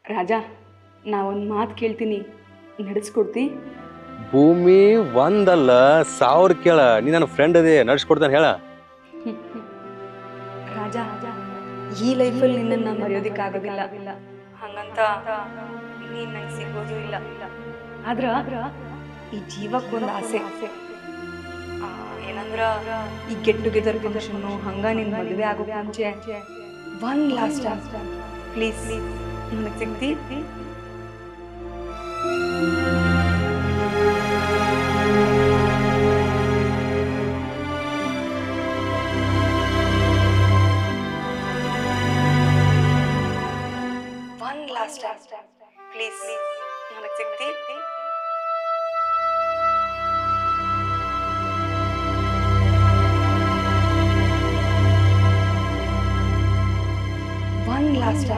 ರಾಜಾ, ನಾವೊಂದು ಮಾತು ಕೇಳ್ತೀನಿ, ನಡೆಸ್ಕೊಡ್ತಿ? ಭೂಮಿ ಒಂದಲ್ಲ 1000 ಕೇಳ. ನೀ ನನ್ನ ಫ್ರೆಂಡ್ ಅದೇ, ನಡ್ಸ್ಕೊಡ್ತಾನೆ ಹೇಳ. ರಾಜಾ, ಈ ಲೈಫಲ್ಲಿ ನಿನ್ನನ್ನು ಮರೆಯೋದಕ್ಕಾಗೋದಿಲ್ಲ. ಹಂಗಂತ ನೀನು ನಂಗೆ ಸಿಗೋದು ಇಲ್ಲ. ಆದ್ರ ಈ ಜೀವಕ್ಕೊಂದು ಆಸೆ. ಏನಂದ್ರ ಈ ಗೆಟ್ ಟುಗೆದರ್ ಫಂಕ್ಷನ್ನು ಹಂಗ ನಿನ್ನ ಮದುವೆ ಆಗೋ ಮುಂಚೆ ಒನ್ ಲಾಸ್ಟ್ ಪ್ಲೀಸ್ ನನಗೆ ಸಿಗ್ತಿ? ಒನ್ ಲಾಸ್ಟ್ ಪ್ಲೀಸ್ ನನಗೆ ಸಿಗ್ತಿ? ಒನ್ ಲಾಸ್ಟ್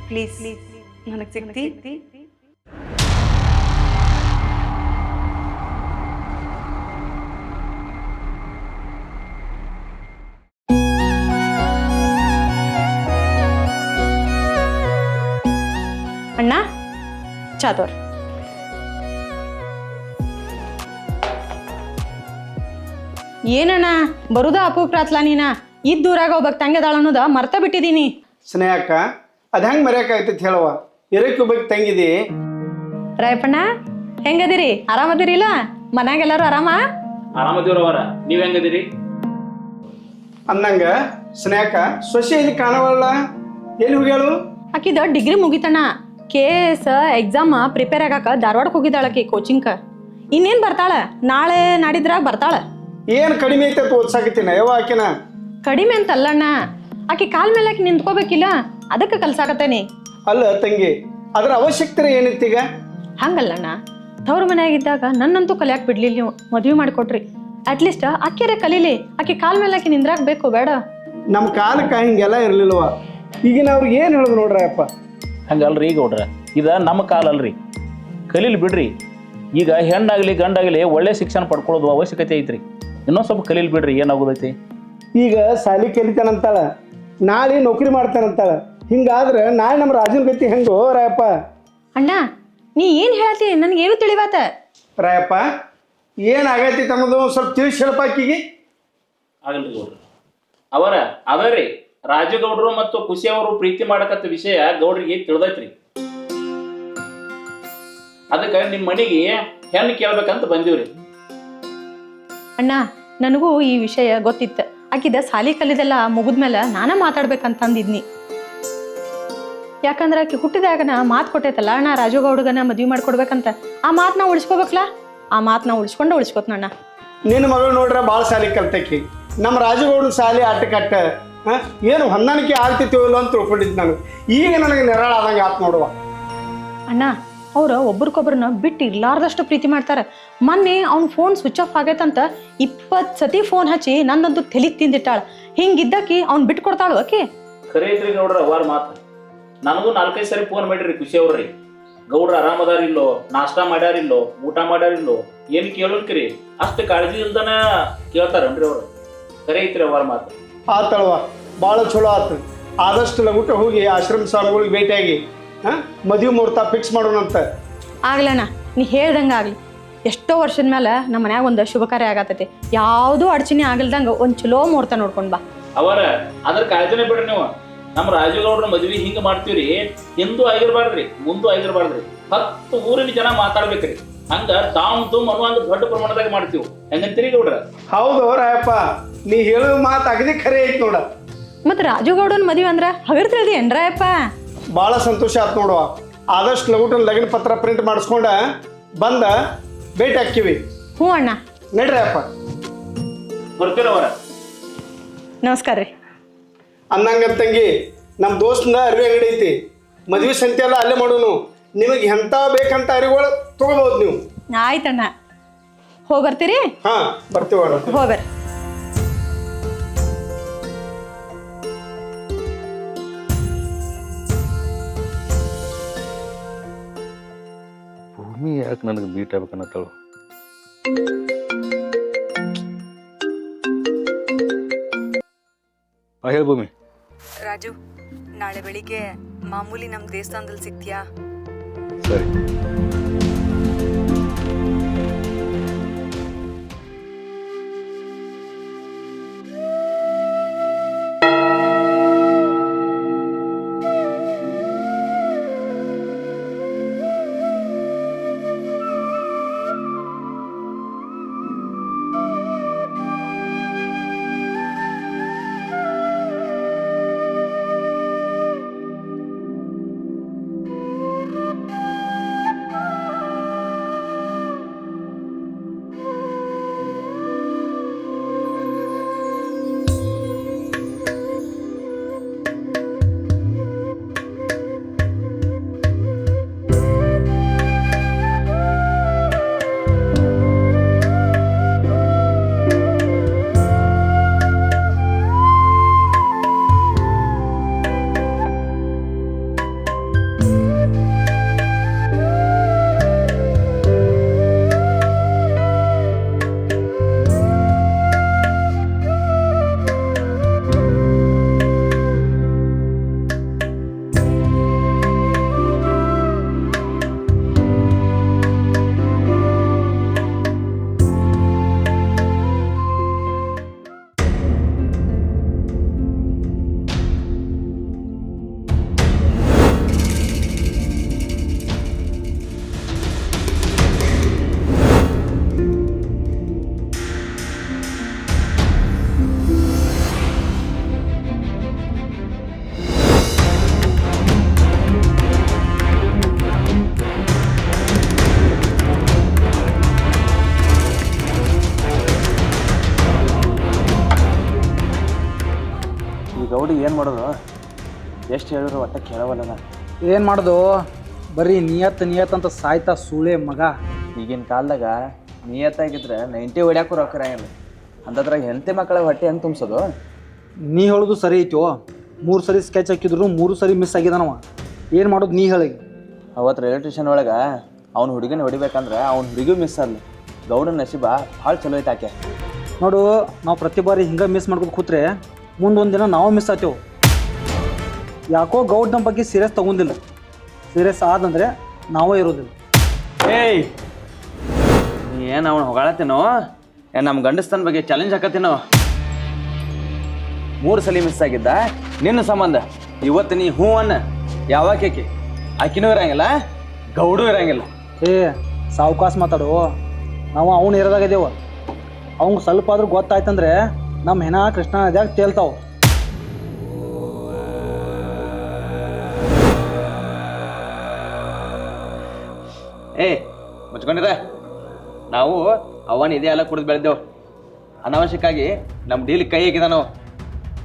ಪ್ಲೀಸ್ ನನಗೆ ಸಿಗ್ತಿ? ಅಣ್ಣ ಚಾದೋರ್ ಏನಣ್ಣ ಬರುದ ಅಪೂಪ್ರಾತ್ಲ ನೀನ ಇದ್ದೂರಾಗ ಒಬ್ಬ ತಂಗಿದಾಳ ಅನ್ನೋದ ಮರ್ತ ಬಿಟ್ಟಿದೀನಿ. ಸ್ನೇಹಕ್ಕ ಅದು ಹೆಂಗೆ ಮರ್ಯಾಕಾಯ್ತೈತಿ ಹೇಳವ, ಇರಕ್ಕೆ ಒಬ್ಬಕ್ಕೆ ತಂಗಿದಿ. ರಾಯಪ್ಪಣ್ಣ ಹೆಂಗದಿರಿ? ಆರಾಮದಿರಿಲ್ಲ? ಮನ್ಯಾಗೆಲ್ಲರೂ ಆರಾಮದಿವ್ರವರ, ನೀವ್ ಹೆಂಗದಿರಿ? ಅಂದಂಗ ಸ್ನೇಹಕ್ಕ ಸೊಸೆ ಇಲ್ಲಿ ಕಾಣವಲ್ಲ, ಎಲ್ಲಿ ಹೋಗ್ಯಾಳು? ಆಕಿದ ಡಿಗ್ರಿ ಮುಗಿತಣ್ಣ. KS ಎಕ್ಸಾಮ್ ಪ್ರಿಪೇರ್ ಆಗಾಕ ಧಾರವಾಡಕ್ಕೆ ಹೋಗಿದ್ದಾಳಕಿ ಕೋಚಿಂಗ್. ಇನ್ನೇನ್ ಬರ್ತಾಳ, ನಾಳೆ ನಾಡಿದ್ರಾಗ ಬರ್ತಾಳ. ಏನು ಕಡಿಮೆ ಐತೆ ಓದ್ಸಾಕತ್ತೀನಿ ಯಾವ ಆಕಿನ? ಕಡಿಮೆ ಅಂತಲ್ಲಣ್ಣ, ಆಕಿ ಕಾಲ್ ಮೇಲೆ ಆಕಿ ನಿಂತ್ಕೋಬೇಕಿಲ್ಲ, ಅದಕ್ಕೆ ಕಲ್ಸಾಕತ್ತೇನಿ. ಅಲ್ಲ ತಂಗಿ, ಅದ್ರ ಅವಶ್ಯಕತೆ ಏನಿತ್ತೀಗ? ಹಂಗಲ್ಲಣ್ಣ, ತವ್ರ ಮನೆಯಾಗಿದ್ದಾಗ ನನ್ನಂತೂ ಕಲಿಯಾಕ್ ಬಿಡ್ಲಿಲ್ಲ ನೀವು, ಮದ್ವೆ ಮಾಡಿಕೊಟ್ರಿ. ಅಟ್ಲೀಸ್ಟ್ ಅಕ್ಕಿಯರೇ ಕಲೀಲಿ, ಆಕಿ ಕಾಲ್ ಮೇಲೆ ಆಕಿ ನಿಂದ್ರಾಕ್ ಬೇಕು ಬೇಡ? ನಮ್ಮ ಕಾಲಕ್ಕೆ ಹಿಂಗೆಲ್ಲ ಇರ್ಲಿಲ್ವ. ಈಗಿನ ಅವ್ರಿಗೆ ಏನು ಹೇಳುದು ನೋಡ್ರಪ್ಪ. ಹಂಗಲ್ರಿ ಈಗ ನೋಡ್ರ, ಇದ ನಮ್ಮ ಕಾಲ ಅಲ್ರಿ, ಕಲೀಲಿ ಬಿಡ್ರಿ. ಈಗ ಹೆಣ್ಣಾಗ್ಲಿ ಗಂಡಾಗ್ಲಿ ಒಳ್ಳೆ ಶಿಕ್ಷಣ ಪಡ್ಕೊಳ್ಳೋದು ಅವಶ್ಯಕತೆ ಐತ್ರಿ. ಇನ್ನೊಂದ್ ಸ್ವಲ್ಪ ಕಲೀಲಿ ಬಿಡ್ರಿ, ಏನಾಗೋದೈತಿ. ಈಗ ಸಾಲಿ ಕಲಿತಾನಂತಾಳ, ನಾಳೆ ನೌಕರಿ ಮಾಡ್ತಾನಂತಾಳ. ಹಿಂಗಾದ್ರೆ ನಾಳೆ ನಮ್ಮ ರಾಜನ ಗತಿ ಹೆಂಗೋ ರಾಯಪ್ಪ? ಅಣ್ಣ ನೀ ಏನ್ ಹೇಳ್ತಿ ನನ್ಗೇನು ತಿಳಿವಾತ. ರಾಯಪ್ಪ ಏನಾಗೈತಿ ತಮ್ಮದು ಸ್ವಲ್ಪ ತಿಳಿಸಿ ಹೇಳಪ್ಪ ಆಕಿಗೆ. ಆಗಲ್ರಿ ಗೌಡ್ರ ಅವರ ಅದರಿ ರಾಜಗೌಡರು ಮತ್ತು ಖುಷಿ ಅವರು ಪ್ರೀತಿ ಮಾಡಕತ್ತ ವಿಷಯ ಗೌಡ್ರಿಗೆ ತಿಳಿದೈತ್ರಿ. ಅದಕ್ಕೆ ನಿಮ್ಮ ಮನೆಗೆ ಹೆಣ್ಣು ಕೇಳ್ಬೇಕಂತ ಬಂದೀವ್ರಿ. ಅಣ್ಣ ನನಗೂ ಈ ವಿಷಯ ಗೊತ್ತಿತ್ತು. ಆಕಿದ ಸಾಲಿ ಕಲಿದೆಲ್ಲ ಮುಗಿದ್ಮೇಲೆ ನಾನ ಮಾತಾಡ್ಬೇಕಂತಂದಿದ್ನಿ. ಯಾಕಂದ್ರೆ ಆಕಿ ಹುಟ್ಟಿದಾಗನ ಮಾತು ಕೊಟ್ಟೈತಲ್ಲ ಅಣ್ಣ, ರಾಜುಗೌಡಗನ ಮದ್ವಿ ಮಾಡ್ಕೊಡ್ಬೇಕಂತ. ಆ ಮಾತನ್ನ ಉಳಿಸ್ಕೋಬೇಕಲ್ಲ, ಆ ಮಾತನ್ನ ಉಳಿಸ್ಕೋತ್ನಣ್ಣ. ನಿನ್ನ ಮಗಳು ನೋಡ್ರ ಭಾಳ ಸಾಲಿ ಕಲ್ತಕ್ಕಿ. ನಮ್ಮ ರಾಜಗೌಡನ ಸಾಲಿ ಆಟಕಟ್ಟ ಏನು ಹೊಂದಾಣಿಕೆ ಆಗ್ತಿತ್ತೀವಲ್ಲ ಅಂತ ತಿಳ್ಕೊಂಡಿದ್ದು ನಾನು. ಈಗ ನನಗೆ ನೆರಳು ಆದಂಗೆ ಆತ್ ನೋಡುವ. ಅಣ್ಣ ಅವ್ರು ಒಬ್ರಿಗೊಬ್ರನ್ನ ಬಿಟ್ಟು ಇರ್ಲಾರ್ದಷ್ಟು ಪ್ರೀತಿ ಮಾಡ್ತಾರೆ. ಮೊನ್ನೆ ಅವ್ನ ಫೋನ್ ಸ್ವಿಚ್ ಆಫ್ ಆಗೈತಂತ 20 ಸತಿ ಫೋನ್ ಹಚ್ಚಿ ನನ್ನೊಂದು ತಲೆ ತಿಂದಿಟ್ಟಾಳ. ಹಿಂಗಿದ್ದಕಿ ಅವ್ನು ಬಿಟ್ಟು ಕೊಡ್ತಾಳು ಆಕಿ? ಖರೆ ಐತ್ರಿ ಗೌಡ್ರ ಅವಾರ ಮಾತು. ನನಗೂ 4-5 ಸರಿ ಫೋನ್ ಮಾಡಿರಿ ಖುಷಿ ಅವ್ರಿ. ಗೌಡ್ರ ಆರಾಮದಾರಿಲ್ಲೋ, ನಾಷ್ಟಾ ಮಾಡ್ಯಾರಿಲ್ಲೋ, ಊಟ ಮಾಡ್ಯಾರಿಲ್ಲೋ ಏನು ಕೇಳೋನ್ಕಿರಿ, ಅಷ್ಟು ಕಾಳಜಿ ಇಲ್ದನ ಕೇಳ್ತಾರನ್ರಿ ಅವ್ರು. ಖರೆ ಐತ್ರಿ ಅವಾರ ಮಾತು. ಆತಳವ, ಭಾಳ ಚಲೋ ಆತು. ಆದಷ್ಟು ಲಗುಟ ಹೋಗಿ ಆಶ್ರಮ ಸ್ವಾಮಿಗಳಿಗೆ ಭೇಟಿಯಾಗಿ ಮದುವೆ ಮುಹೂರ್ತ ಫಿಕ್ಸ್ ಮಾಡೋಣಂತ. ಆಗ್ಲಣ್ಣ, ನೀ ಹೇಳ್ದಂಗೆ ಆಗ್ಲಿ. ಎಷ್ಟೋ ವರ್ಷದ ಮೇಲೆ ನಮ್ಮ ಮನ್ಯಾಗ ಒಂದು ಶುಭ ಕಾರ್ಯ ಆಗತೈತಿ. ಯಾವುದೂ ಅಡಚಣೆ ಆಗಲ್ದಂಗೆ ಒಂದು ಚಲೋ ಮುಹೂರ್ತ ನೋಡ್ಕೊಂಡು ಬಾ. ಅವರ ಅದ್ರ ಕಾಳಜಿನೇ ಬಿಡ್ರಿ ನೀವು. ನಮ್ಮ ರಾಜಗೌಡ್ರ ಮದ್ವಿ ಹಿಂಗ ಮಾಡ್ತೀವ್ರಿ, ಹಿಂದೂ ಆಗಿರ್ಬಾರ್ದ್ರಿ, ಮುಂದೂ ಆಗಿರ್ಬಾರ್ದ್ರಿ. 10 ಊರಿನ ಜನ ಮಾತಾಡ್ಬೇಕ್ರಿ. ಹಂಗ ತಾವು ತುಮ್ ಅನ್ನುವಂಗ ದೊಡ್ಡ ಪ್ರಮಾಣದಾಗ ಮಾಡ್ತೀವಿ. ಹೆಂಗಂತೀರಿ ಗೌಡ್ರ? ಹೌದು ರಾಯಪ್ಪ, ನೀ ಹೇಳೋ ಮಾತು ಅಗದಿ ಖರೆ ಐತಿ ನೋಡ. ಮತ್ತು ರಾಜುಗೌಡನ ಮದುವೆ ಅಂದ್ರೆ ಹಗರ್ತಿಳ್ದಿ ಏನ್ರಾಯಪ್ಪ? ಭಾಳ ಸಂತೋಷ ಆಯ್ತು ನೋಡುವ. ಆದಷ್ಟು ಲಗುಟನ್ ಲಗ್ನ ಪತ್ರ ಪ್ರಿಂಟ್ ಮಾಡಿಸ್ಕೊಂಡ ಬಂದ ಭೇಟಿ ಹಾಕಿವಿ. ಹ್ಞೂ ಅಣ್ಣ, ನಡ್ರಿ ಅಪ್ಪ. ಬರ್ತೀರವರ? ನಮಸ್ಕಾರ ರೀ. ಅಂದಂಗ ತಂಗಿ, ನಮ್ಮ ದೋಸ್ತನ ಅರಿವಿ ಅಂಗಡಿ ಐತಿ, ಮದ್ವೆ ಸಂತೆ ಎಲ್ಲ ಅಲ್ಲೇ ಮಾಡೋನು. ನಿಮಗೆ ಎಂತ ಬೇಕಂತ ಅರಿಗಳು ತಗೋಬಹುದು ನೀವು. ಆಯ್ತಣ್ಣ, ಹೋಗಿ ಬರ್ತೀರಿ? ಹಾ ಬರ್ತೀವ. ಹೋಗ್ಬರ್ರಿ. ಭೂಮಿ ಯಾಕೆ ನನಗೆ ಮೀಟ್ ಆಗ್ಬೇಕನ್ನತ್ತಳು? ರಾಜು, ನಾಳೆ ಬೆಳಿಗ್ಗೆ ಮಾಮೂಲಿ ನಮ್ಮ ದೇವಸ್ಥಾನದಲ್ಲಿ ಸಿಗ್ತೀಯಾ? ಸರಿ. ಗೌಡಿಗೆ ಏನು ಮಾಡೋದು? ಎಷ್ಟು ಹೇಳಿದ್ರು ಒಟ್ಟ ಕೇಳವಲ್ಲ. ಏನು ಮಾಡೋದು? ಬರೀ ನಿಯತ್ ಅಂತ ಸಾಯ್ತಾ ಸೂಳೆ ಮಗ. ಈಗಿನ ಕಾಲದಾಗ ನಿಯತ್ತಾಗಿದ್ರೆ 90 ಹೊಡ್ಯಾಕೂ ರೊಕ್ಕ ಇರಂಗಿಲ್ಲ. ಅಂತದ್ರಾಗ ಹೆಂಡತಿ ಮಕ್ಕಳ ಹೊಟ್ಟೆ ಹೆಂಗೆ ತುಂಬಿಸೋದು? ನೀ ಹೇಳೋದು ಸರಿ ಐತೋ. 3 ಸರಿ ಸ್ಕೆಚ್ ಹಾಕಿದ್ರು 3 ಸರಿ ಮಿಸ್ ಆಗಿದಾನವ. ಏನು ಮಾಡೋದು ನೀ ಹೇಳಿ? ಅವತ್ತು ರೈಲ್ವೆ ಸ್ಟೇಷನ್ ಒಳಗೆ ಅವ್ನ ಹುಡುಗಿನ ಹೊಡಿಬೇಕಂದ್ರೆ ಅವ್ನ ಹುಡುಗಿ ಮಿಸ್ ಅಲ್ಲ. ಗೌಡನ ನಸೀಬ ಭಾಳ ಚಲೋ ಐತೆ ಆಕೆ. ನೋಡು, ನಾವು ಪ್ರತಿ ಬಾರಿ ಹಿಂಗೆ ಮಿಸ್ ಮಾಡ್ಕೊಂಡು ಕೂತ್ರೆ ಮುಂದೊಂದು ದಿನ ನಾವು ಮಿಸ್ ಆಗ್ತೇವೆ. ಯಾಕೋ ಗೌಡ್ ನಮ್ಮ ಬಗ್ಗೆ ಸೀರಿಯಸ್ ತೊಗೊಂಡಿಲ್ಲ. ಸೀರಿಯಸ್ ಆದಂದರೆ ನಾವೇ ಇರೋದಿಲ್ಲ. ಏಯ್, ನೀ ಏನು ಅವ್ನು ಹೊಗಳತ್ತೇನೋ? ಏನು ನಮ್ಮ ಗಂಡಸ್ತನ ಬಗ್ಗೆ ಚಾಲೆಂಜ್ ಹಾಕತ್ತೇನೋ? 3 ಸಲ ಮಿಸ್ ಆಗಿದ್ದ ನಿನ್ನ ಸಂಬಂಧ. ಇವತ್ತು ನೀ ಹ್ಞೂ ಅನ್ನ. ಯಾವಾಗ ಆಕಿನೂ ಇರಂಗಿಲ್ಲ, ಗೌಡು ಇರಂಗಿಲ್ಲ. ಏ ಸಾವಕಾಶ ಮಾತಾಡು. ನಾವು ಅವ್ನು ಇರೋದಾಗಿದ್ದೇವ. ಅವ್ನಿಗೆ ಸ್ವಲ್ಪ ಆದ್ರೂ ಗೊತ್ತಾಯ್ತಂದ್ರೆ ನಮ್ಮ ಹೆಣ ಕೃಷ್ಣ ನದಿಯಾಗ ತೇಲ್ತಾವ. ಏ ಮುಚ್ಕೊಂಡಿರ. ನಾವು ಅವನ್ ಇದೇ ಎಲ್ಲ ಕುಡಿದು ಬೆಳೆದೆವು. ಅನಾವಶ್ಯಕ್ಕಾಗಿ ನಮ್ಮ ಡೀಲ್ ಕೈ ಹಾಕಿದ ನಾವು.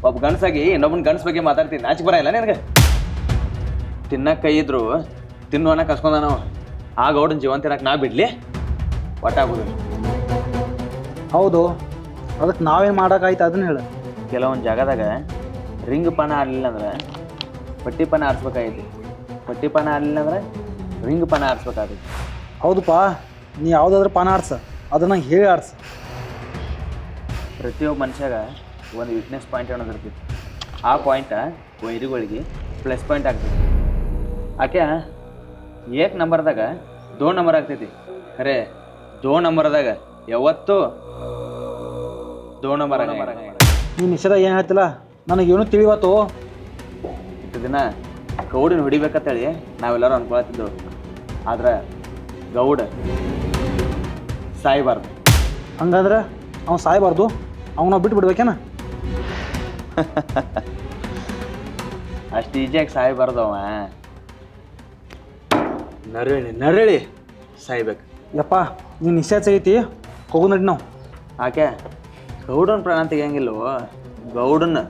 ಒಬ್ಬ ಗಂಡಸಾಗಿ ಇನ್ನೊಬ್ಬನ ಗಂಡಸ ಬಗ್ಗೆ ಮಾತಾಡ್ತೀನಿ. ನಾಚಿಕೆ ಬರ ಇಲ್ಲ ನಿನಗೆ? ತಿನ್ನಕ್ಕೆ ಕೈ ಇದ್ರು ತಿನ್ನುವನ್ನ ಕಸ್ಕೊಂಡ ನಾವು. ಆ ಗೌಡನ ಜೀವಂತ ಇರಕ್ಕೆ ನಾ ಬಿಡ್ಲಿ? ಒಟ್ಟಾಗೋದು. ಹೌದು, ಅದಕ್ಕೆ ನಾವೇನು ಮಾಡೋಕ್ಕಾಯ್ತು ಅದನ್ನ ಹೇಳು. ಕೆಲವೊಂದು ಜಾಗದಾಗ ರಿಂಗ್ ಪಾನ ಆಡಲಿಲ್ಲ ಅಂದ್ರೆ ಪಟ್ಟಿ ಪಾನ ಆರಿಸ್ಬೇಕಾಗೈತಿ. ಪಟ್ಟಿ ಪಾನ ಆಡಲಿಲ್ಲ ಅಂದ್ರೆ ರಿಂಗ್ ಪಾನ ಆರಿಸ್ಬೇಕಾಗೈತಿ. ಹೌದಪ್ಪ, ನೀ ಯಾವುದಾದ್ರೂ ಪಾನ ಆಡ್ಸ, ಅದನ್ನ ಹೇಳಿ ಆಡ್ಸ. ಪ್ರತಿಯೊಬ್ಬ ಮನುಷ್ಯಾಗ ಒಂದು ವೀಕ್ನೆಸ್ ಪಾಯಿಂಟ್ ಅನ್ನೋದು ಇರ್ತೈತಿ. ಆ ಪಾಯಿಂಟ ವೈರಿಗಳಿಗೆ ಪ್ಲಸ್ ಪಾಯಿಂಟ್ ಆಗ್ತೈತಿ. ಆಕೆ 1 ನಂಬರ್ದಾಗ 2 ನಂಬರ್ ಆಗ್ತೈತಿ. ಖರೆ 2 ನಂಬರ್ದಾಗ ಯಾವತ್ತೂ 2 ನಂಬರ್ ಆಗ. ನೀನು ನಿಷೇಧ ಏನು ಹೇಳ್ತಿಲ್ಲ, ನನಗೇನು ತಿಳಿವತ್ತು. ಇಷ್ಟು ದಿನ ಗೌಡನ ಹೊಡಿಬೇಕಂತೇಳಿ ನಾವೆಲ್ಲರೂ ಅನ್ಕೊಳತ್ತಿದ್ದೆವು. ಆದ್ರೆ ಗೌಡ ಸಾಯ್ಬಾರ್ದು. ಹಂಗಂದ್ರೆ ಅವ್ನು ಸಾಯಬಾರ್ದು, ಅವನ್ನ ಬಿಟ್ಟು ಬಿಡ್ಬೇಕೇನ? ಅಷ್ಟು ಈಜಿಯಾಗಿ ಸಾಯ್ಬಾರ್ದು. ಅವ ನರಳಿ ಸಾಯ್ಬೇಕು. ಯಪ್ಪ, ನೀನು ನಿಶ್ಚಯ ಐತಿ, ಹೋಗು ನಡಿ ನಾವು. ಆಕೆ ಗೌಡನ ಪ್ರಾಣ ತೆಗಿಯಂಗಿಲ್ವೋ? ಗೌಡನ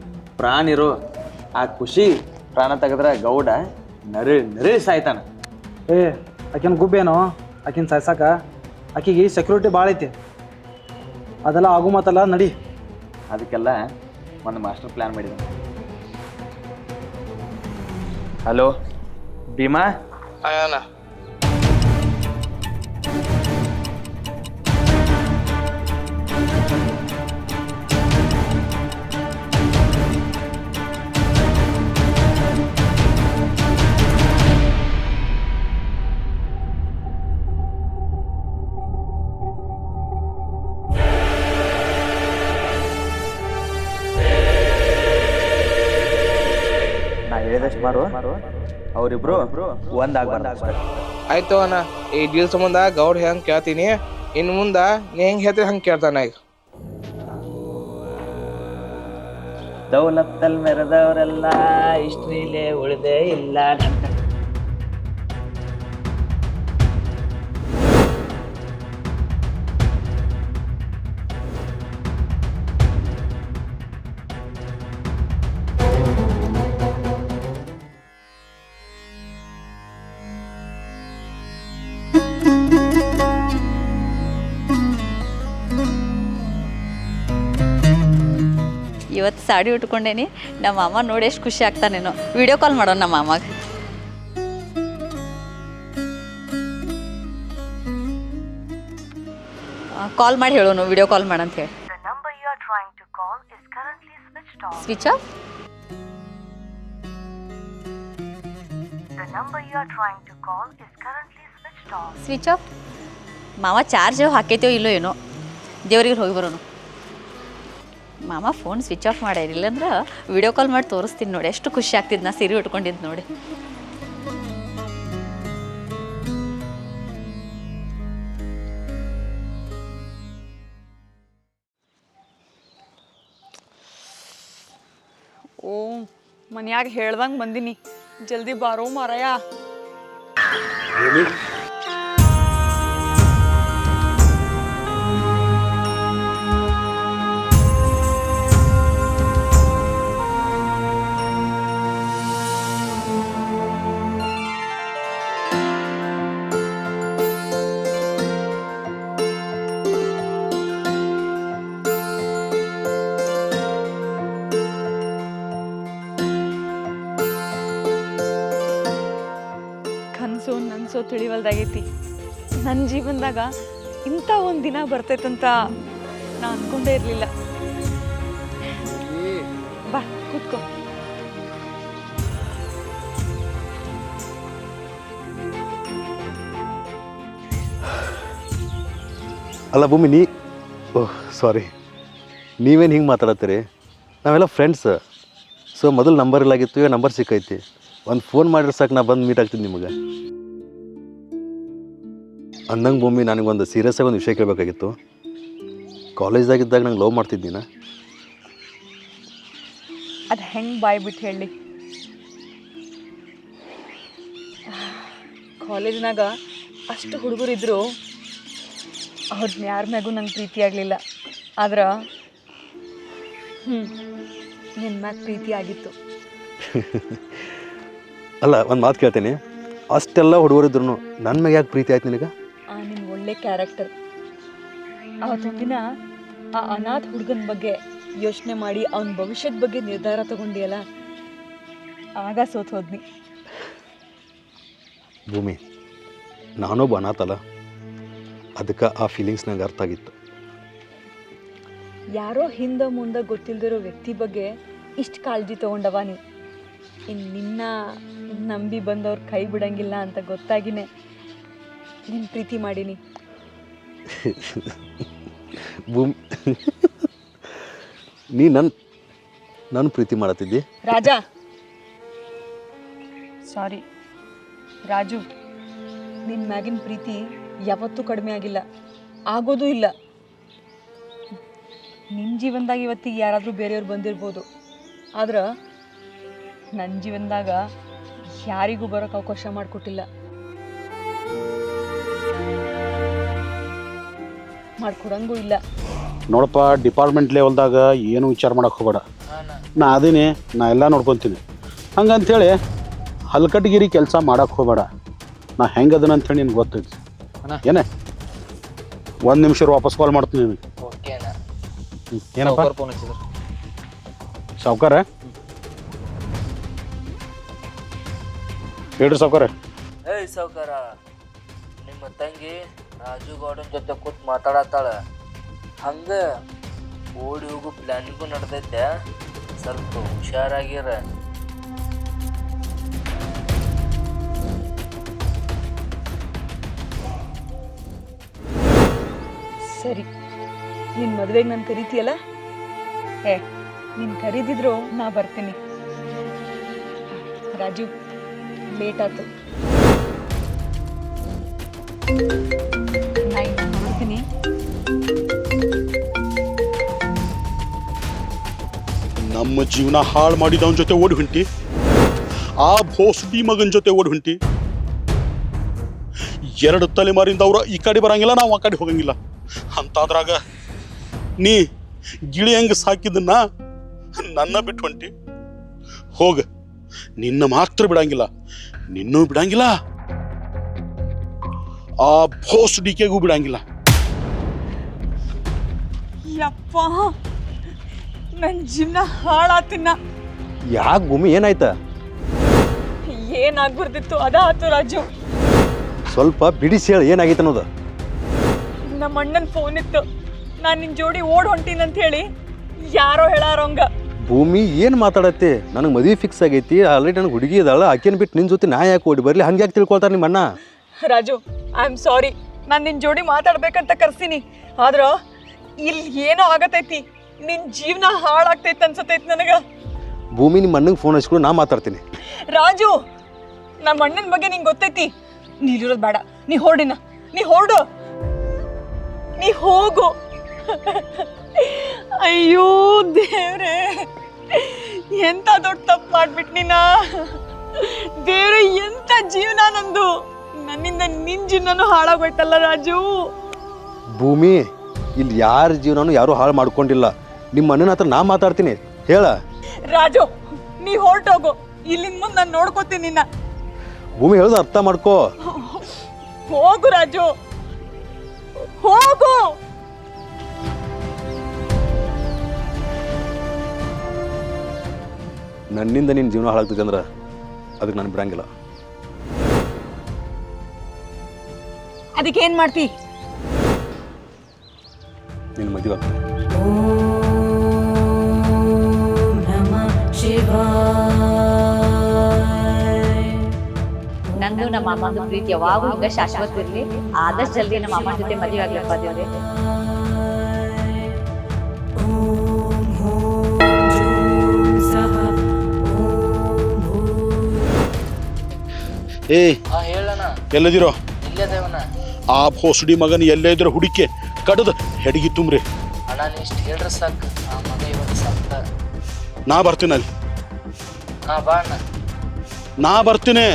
ಪ್ರಾಣ ಇರೋ ಆ ಖುಷಿ ಪ್ರಾಣ ತೆಗೆದ್ರೆ ಗೌಡ ನರಳಿ ಸಾಯ್ತಾನ. ಏ ಆಕಿನ ಗುಬ್ಬೇನೋ? ಆಕಿನ ಸಾಯ್ಸಾಕ ಆಕಿಗೆ ಸೆಕ್ಯೂರಿಟಿ ಭಾಳ ಐತಿ. ಅದೆಲ್ಲ ಆಗು ಮಾತಲ್ಲ, ನಡಿ. ಅದಕ್ಕೆಲ್ಲ ಒಂದು ಮಾಸ್ಟರ್ ಪ್ಲ್ಯಾನ್ ಮಾಡಿದೆ. ಹಲೋ ಭೀಮಾ. ಹೇಳಿದಷ್ಟು ಮಾಡು ಅವರಿಬ್ರು ಒಂದಾಗಬಾರ್ದು. ಆಯ್ತು ಅಣ್ಣ, ಈ ಡೀಲ್ ಸಂಬಂಧ ಗೌಡ್ ಹೆಂಗೆ ಕೇಳ್ತೀನಿ, ಇನ್ನು ಮುಂದೆ ನೀ ಹೆಂಗೆ ಹೇಳ್ತೀರಿ ಹಂಗೆ ಕೇಳ್ತಾನ ಈಗ. ದೌಲತ್ತಲ್ ಮೆರೆದವರೆಲ್ಲ ಇಷ್ಟ್ರೀಲೆ ಉಳಿದೇ ಇಲ್ಲ. ಇವತ್ತು ಸಾಡಿ ಉಟ್ಕೊಂಡೇನಿ. ನಮ್ಮ ಮಾಮ ನೋಡಿ ಎಷ್ಟು ಖುಷಿ ಆಗ್ತಾನೇನೋ. ವಿಡಿಯೋ ಕಾಲ್ ಮಾಡೋಣ ನಮ್ಮ ಮಾಮಗೆ. ಕಾಲ್ ಮಾಡಿ ಹೇಳೋನು ವಿಡಿಯೋ ಕಾಲ್ ಮಾಡಂತ ಹೇಳಿ. Switch off. Switch off. ಮಾವ ಚಾರ್ಜ್ ಹಾಕೈತೇವೋ ಇಲ್ಲೋ ಏನೋ, ದೇವ್ರಿಗೆ ಹೋಗಿ ಬರೋನು. ಮಾಮ ಫೋನ್ ಸ್ವಿಚ್ ಆಫ್ ಮಾಡ್ಯಾರ, ಇಲ್ಲಂದ್ರೆ ವಿಡಿಯೋ ಕಾಲ್ ಮಾಡಿ ತೋರಿಸ್ತೀನಿ ನೋಡಿ. ಎಷ್ಟು ಖುಷಿ ಆಗ್ತಿದ್ದು ನಾ ಸೀರೆ ಉಟ್ಕೊಂಡಿದ್ದು ನೋಡಿ. ಓ ಮನ್ಯಾಗ ಹೇಳ್ದಂಗೆ ಬಂದಿನಿ, ಜಲ್ದಿ ಬಾರೋ ಮಾರಾಯ. ಕನಸು ನನಸು ತಿಳಿವಲ್ದಾಗೈತಿ. ನನ್ನ ಜೀವನದಾಗ ಇಂಥ ಒಂದು ದಿನ ಬರ್ತೈತಂತ ನಾ ಅನ್ಕೊಂಡೇ ಇರಲಿಲ್ಲ. ಬಾ ಕೂತ್ಕೋ. ಅಲ್ಲ ಭೂಮಿ, ಓಹ್ ಸಾರಿ, ನೀವೇನು ಹಿಂಗೆ ಮಾತಾಡತ್ತೀರಿ? ನಾವೆಲ್ಲ ಫ್ರೆಂಡ್ಸ್. ಸೊ ಮೊದಲು ನಂಬರ್ ಇಲ್ಲಾಗಿತ್ತು, ಈಗ ನಂಬರ್ ಸಿಕ್ಕೈತಿ. ಒಂದು ಫೋನ್ ಮಾಡಿದ್ರೆ ಸಾಕು, ನಾ ಬಂದು ಮೀಟ್ ಆಗ್ತೀನಿ ನಿಮಗೆ. ಅಂದಂಗೆ ಭೂಮಿ, ನನಗೊಂದು ಸೀರಿಯಸ್ ಆಗಿ ಒಂದು ವಿಷಯ ಕೇಳಬೇಕಾಗಿತ್ತು. ಕಾಲೇಜ್ದಾಗಿದ್ದಾಗ ನಂಗೆ ಲವ್ ಮಾಡ್ತಿದ್ದೀನ. ಅದು ಹೆಂಗೆ ಬಾಯ್ ಬಿಟ್ಟು ಹೇಳಿ. ಕಾಲೇಜ್ನಾಗ ಅಷ್ಟು ಹುಡುಗರಿದ್ರು, ಅವ್ರನ್ನ ಯಾರ ಮ್ಯಾಗೂ ನಂಗೆ ಪ್ರೀತಿ ಆಗಲಿಲ್ಲ. ಆದ್ರೆ ನಿನ್ನ ಮ್ಯಾಗ ಪ್ರೀತಿ ಆಗಿತ್ತು. ಅಲ್ಲ, ಒಂದು ಮಾತು ಕೇಳ್ತೇನೆ, ಅಷ್ಟೆಲ್ಲ ಹುಡುಗರಿದ್ರು ನನ್ನ ಮ್ಯಾಗ ಯಾಕೆ ಪ್ರೀತಿ ಆಯ್ತು ನಿನಗೆ? ನಿನ್ನ ಒಳ್ಳೆ ಕ್ಯಾರೆಕ್ಟರ್. ಅವತ್ತೊಂದಿನ ಆ ಅನಾಥ ಹುಡುಗನ ಬಗ್ಗೆ ಯೋಚನೆ ಮಾಡಿ ಅವನ ಭವಿಷ್ಯದ ಬಗ್ಗೆ ನಿರ್ಧಾರ ತಗೊಂಡಿಯಲ್ಲ, ಆಗ ಸೋತ್ ಹೋದ್ನಿ. ಭೂಮಿ, ನಾನೊಬ್ಬ ಅನಾಥ ಅಲ್ಲ, ಅದಕ್ಕೆ ಆ ಫೀಲಿಂಗ್ಸ್ ನಂಗೆ ಅರ್ಥ ಆಗಿತ್ತು. ಯಾರೋ ಹಿಂದೆ ಮುಂದೆ ಗೊತ್ತಿಲ್ದಿರೋ ವ್ಯಕ್ತಿ ಬಗ್ಗೆ ಇಷ್ಟು ಕಾಳಜಿ ತಗೊಂಡವ ನೀ. ಇನ್ನು ನಿನ್ನ ನಂಬಿ ಬಂದವ್ರು ಕೈ ಬಿಡಂಗಿಲ್ಲ ಅಂತ ಗೊತ್ತಾಗಿನೇ ನಿನ್ನ ಪ್ರೀತಿ ಮಾಡೀನಿ. ಭೂಮಿ, ನೀ ನನ್ನ ಪ್ರೀತಿ ಮಾಡತ್ತಿದ್ದಿ? ರಾಜ, ಸಾರಿ ರಾಜು, ನಿನ್ನ ಮ್ಯಾಗಿನ ಪ್ರೀತಿ ಯಾವತ್ತೂ ಕಡಿಮೆ ಆಗಿಲ್ಲ, ಆಗೋದೂ ಇಲ್ಲ. ನಿನ್ನ ಜೀವನದಾಗ ಇವತ್ತಿಗೆ ಯಾರಾದರೂ ಬೇರೆಯವ್ರು ಬಂದಿರ್ಬೋದು, ಆದ್ರೆ ನನ್ನ ಜೀವನದಾಗ ಯಾರಿಗೂ ಬರೋಕ್ಕೆ ಅವಕಾಶ ಮಾಡಿಕೊಟ್ಟಿಲ್ಲ, ಮಾಡ್ಕೊಡಂಗೂ ಇಲ್ಲ. ನೋಡಪ್ಪ, ಡಿಪಾರ್ಟ್ಮೆಂಟ್ ಲೆವೆಲ್ದಾಗ ಏನು ವಿಚಾರ ಮಾಡಕ್ಕೆ ಹೋಗಬೇಡ. ನಾ ಅದೀನಿ, ನಾ ಎಲ್ಲ ನೋಡ್ಕೊತೀನಿ. ಹಂಗಂಥೇಳಿ ಹಲ್ಕಟ್ಗಿರಿ ಕೆಲಸ ಮಾಡಕ್ಕೆ ಹೋಗಬೇಡ. ನಾ ಹೆಂಗೆ ಅದನ್ನ ಅಂಥೇಳಿ ನಿನ್ಗೆ ಗೊತ್ತೈತಿ. ಏನೇ, 1 ನಿಮಿಷ ವಾಪಸ್ ಕಾಲ್ ಮಾಡ್ತೀನಿ ನಿನಗೆ. ಏನಪ್ಪ ಸಾವ್ಕಾರ? ಹೇಳ್ರಿ ಸಾವ್ಕಾರ. ಏಯ್ ಸಾವ್ಕಾರ, ನಿಮ್ಮ ತಂಗಿ ರಾಜು ಗೌಡನ ಜೊತೆ ಕೂತ್ ಮಾತಾಡತ್ತಾಳ. ಹಂಗ ಓಡಿ ಹೋಗು ಪ್ಲಾನಿಂಗು ನಡೆದೈತೆ, ಸ್ವಲ್ಪ ಹುಷಾರಾಗಿರ. ಸರಿ, ನಿನ್ನ ಮದುವೆಗೆ ನಾನು ಕರಿತೀಯಲ್ಲ? ನೀನು ಕರೀದಿದ್ರು ನಾ ಬರ್ತೀನಿ. ರಾಜು ಲೇಟ್ ಆಯ್ತು, ನಾ ಇನ್ನು ನೋಡ್ತೀನಿ. ನಮ್ಮ ಜೀವನ ಹಾಳು ಮಾಡಿದವನ ಜೊತೆ ಓಡಿ ಹೊಂಟಿ, ಆ ಭೋಸ್ಡಿ ಮಗನ ಜೊತೆ ಓಡಿ ಹೊಂಟಿ. 2 ತಲೆಮಾರಿಂದ ಅವ್ರು ಈ ಕಡೆ ಬರಂಗಿಲ್ಲ, ನಾವು ಆ ಕಡೆ ಹೋಗಂಗಿಲ್ಲ ಅಂತಾದ್ರಾಗ ನೀ ಗಿಳಿ ಹೆಂಗೆ ಸಾಕಿದ್ದನ್ನ ನನ್ನ ಬಿಟ್ಟು ಹೊಂಟಿ. ಹೋಗ, ನಿನ್ನ ಮಾತ್ರ ಬಿಡಂಗಿಲ್ಲ, ನಿನ್ನೂ ಬಿಡಂಗಿಲ್ಲ, ಆ ಭೋಸ್ಡಿಕೆಗೂ ಬಿಡಂಗಿಲ್ಲ. ಯಪ್ಪ, ನನ್ನ ಜೀವನ ಹಾಳಾತಿನ್ನ. ಯಾಕೆ ಭೂಮಿ ಏನಾಯ್ತಾ? ಏನಾಗ್ಬಾರ್ದಿತ್ತು ಅದ ಆತು ರಾಜು. ಸ್ವಲ್ಪ ಬಿಡಿಸಿ ಹೇಳಿ ಏನಾಗೈತೆ ಅನ್ನೋದು. ನಮ್ಮ ಅಣ್ಣನ ಫೋನ್ ಇತ್ತು, ನಾನು ನಿನ್ನ ಜೋಡಿ ಓಡ್ ಹೊಂಟೀನಂತ ಹೇಳಿ ಯಾರೋ ಹೇಳಾರಂಗ. ಭೂಮಿ ಏನು ಮಾತಾಡತ್ತೆ? ನನಗೆ ಮದುವೆ ಫಿಕ್ಸ್ ಆಗೈತಿ, ಆಲ್ರೆಡಿ ನನಗೆ ಹುಡುಗಿ ಇದ್ದಾಳ, ಆಕೆನ ಬಿಟ್ಟು ನಿನ್ನ ಜೊತೆ ನಾ ಯಾಕೆ ಓಡಿ ಬರಲಿ? ಹಂಗೆ ಯಾಕೆ ತಿಳ್ಕೊಳ್ತಾರೆ ನಿಮ್ಮ ಅಣ್ಣ? ರಾಜು, ಐ ಆಮ್ ಸಾರಿ, ನಾನು ನಿನ್ನ ಜೋಡಿ ಮಾತಾಡ್ಬೇಕಂತ ಕರ್ಸೀನಿ, ಆದ್ರೆ ಇಲ್ಲಿ ಏನೋ ಆಗತೈತಿ, ನಿನ್ನ ಜೀವನ ಹಾಳಾಗ್ತೈತೆ ಅನ್ಸತೈತಿ ನನಗೆ. ಭೂಮಿ ನಿಮ್ಮ ಅಣ್ಣಂಗೆ ಫೋನ್ ಹಚ್ಕೊಂಡು ನಾ ಮಾತಾಡ್ತೀನಿ. ರಾಜು, ನಮ್ಮ ಅಣ್ಣನ ಬಗ್ಗೆ ನಿಂಗೆ ಗೊತ್ತೈತಿ, ನೀಲಿರೋದು ಬೇಡ, ನೀ ಹೊರಡಿನ, ನೀ ಹೊರಡು, ನೀ ಹೋಗು. ಅಯ್ಯೋ ದೇವ್ರೆ, ಎಂತ ದೊಡ್ಡ ತಪ್ಪು ಮಾಡ್ಬಿಟ್ನಿ ನಾ. ದೇವ್ರೆ, ಎಂತ ಜೀವನ ನಂದು, ನನ್ನಿಂದ ನಿನ್ನ ಜೀವನನೂ ಹಾಳಾಗೋಯ್ತಲ್ಲ ರಾಜು. ಭೂಮಿ, ಇಲ್ಲಿ ಯಾರ ಜೀವನನೂ ಯಾರೂ ಹಾಳು ಮಾಡ್ಕೊಂಡಿಲ್ಲ. ನಿಮ್ಮ ಅಣ್ಣನ ಹತ್ರ ನಾ ಮಾತಾಡ್ತೀನಿ, ಹೇಳ. ರಾಜು, ನೀ ಹೊರಟೋಗು, ಇಲ್ಲಿಂದ ಮುಂದೆ ನಾನು ನೋಡ್ಕೋತೀನಿ ನಿನ್ನ. ಭೂಮಿ ಹೇಳೋದು ಅರ್ಥ ಮಾಡ್ಕೋ. ಹೋಗು ರಾಜು, ಹೋಗು. ನನ್ನಿಂದ ನಿನ್ನ ಜೀವನ ಹಾಳಾಗ್ತದೆ ಅಂದ್ರೆ ಅದಕ್ಕೆ ನಾನು ಬಿಡಂಗಿಲ್ಲ. ಅದಕ್ಕೆ ಏನ್ ಮಾಡ್ತಿ? ನಿನ್ನ ಮದುವೆ ಆಗ್ತದೆ. ನಂದು ನಮ್ಮ ಅಮ್ಮಂದು ಪ್ರೀತಿ ಯಾವಾಗೂ ಹಿಂಗ ಶಾಶ್ವತ ಇರ್ಲಿ. ಆದಷ್ಟು ಜಲ್ದಿ ನಮ್ಮ ಅಮ್ಮನ ಜೊತೆ ಮದುವೆ ಆಗ್ಲಪ್ಪ ದೇವ್ರೆ. ಏ, ಹೇಳಣ್ಣ. ಎಲ್ಲದಿರೋ? ಇಲ್ಲೇ ದೇವಣ್ಣ. ಆ ಭೋಸ್ಡಿ ಮಗನ ಎಲ್ಲೇ ಇದ್ರೆ ಹುಡುಕಿ ಕಡದ ಹೆಡಗಿ ತುಂಬ್ರಿ. ಅಣ್ಣ, ನೀ ಇಷ್ಟು ಹೇಳ್ರೆ ಸಾಕು, ಆ ಮಗ ಇವತ್ತು ಸತ್ತ. ನಾ ಬರ್ತೀನಿ ಅಲ್ಲಿ. ಹಾ, ಬಾ ಅಣ್ಣ. ನಾ ಬರ್ತೀನಿ.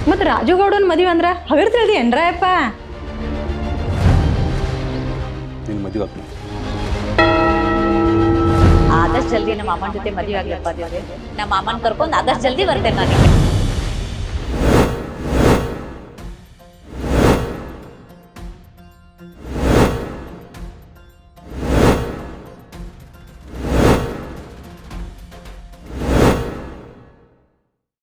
ಮತ್ತು ರಾಜುಗೌಡನ ಮದುವೆ ಅಂದ್ರೆ ಹಗರ್ತಿಳ್ದಿ ಏನ್ರಪ್ಪ? ನಿನ್ನ ಮದುವೆ ಆಗ್ತದೆ. ಆದಷ್ಟು ಜಲ್ದಿ ನಮ್ಮ ಅಮ್ಮನ ಜೊತೆ ಮದುವೆ ಆಗ್ಲಪ್ಪ ದೇವ್ರೆ. ನಮ್ಮ ಅಮ್ಮನ ಕರ್ಕೊಂಡು ಆದಷ್ಟು ಜಲ್ದಿ ಬರ್ತೇನೆ ನಾನು.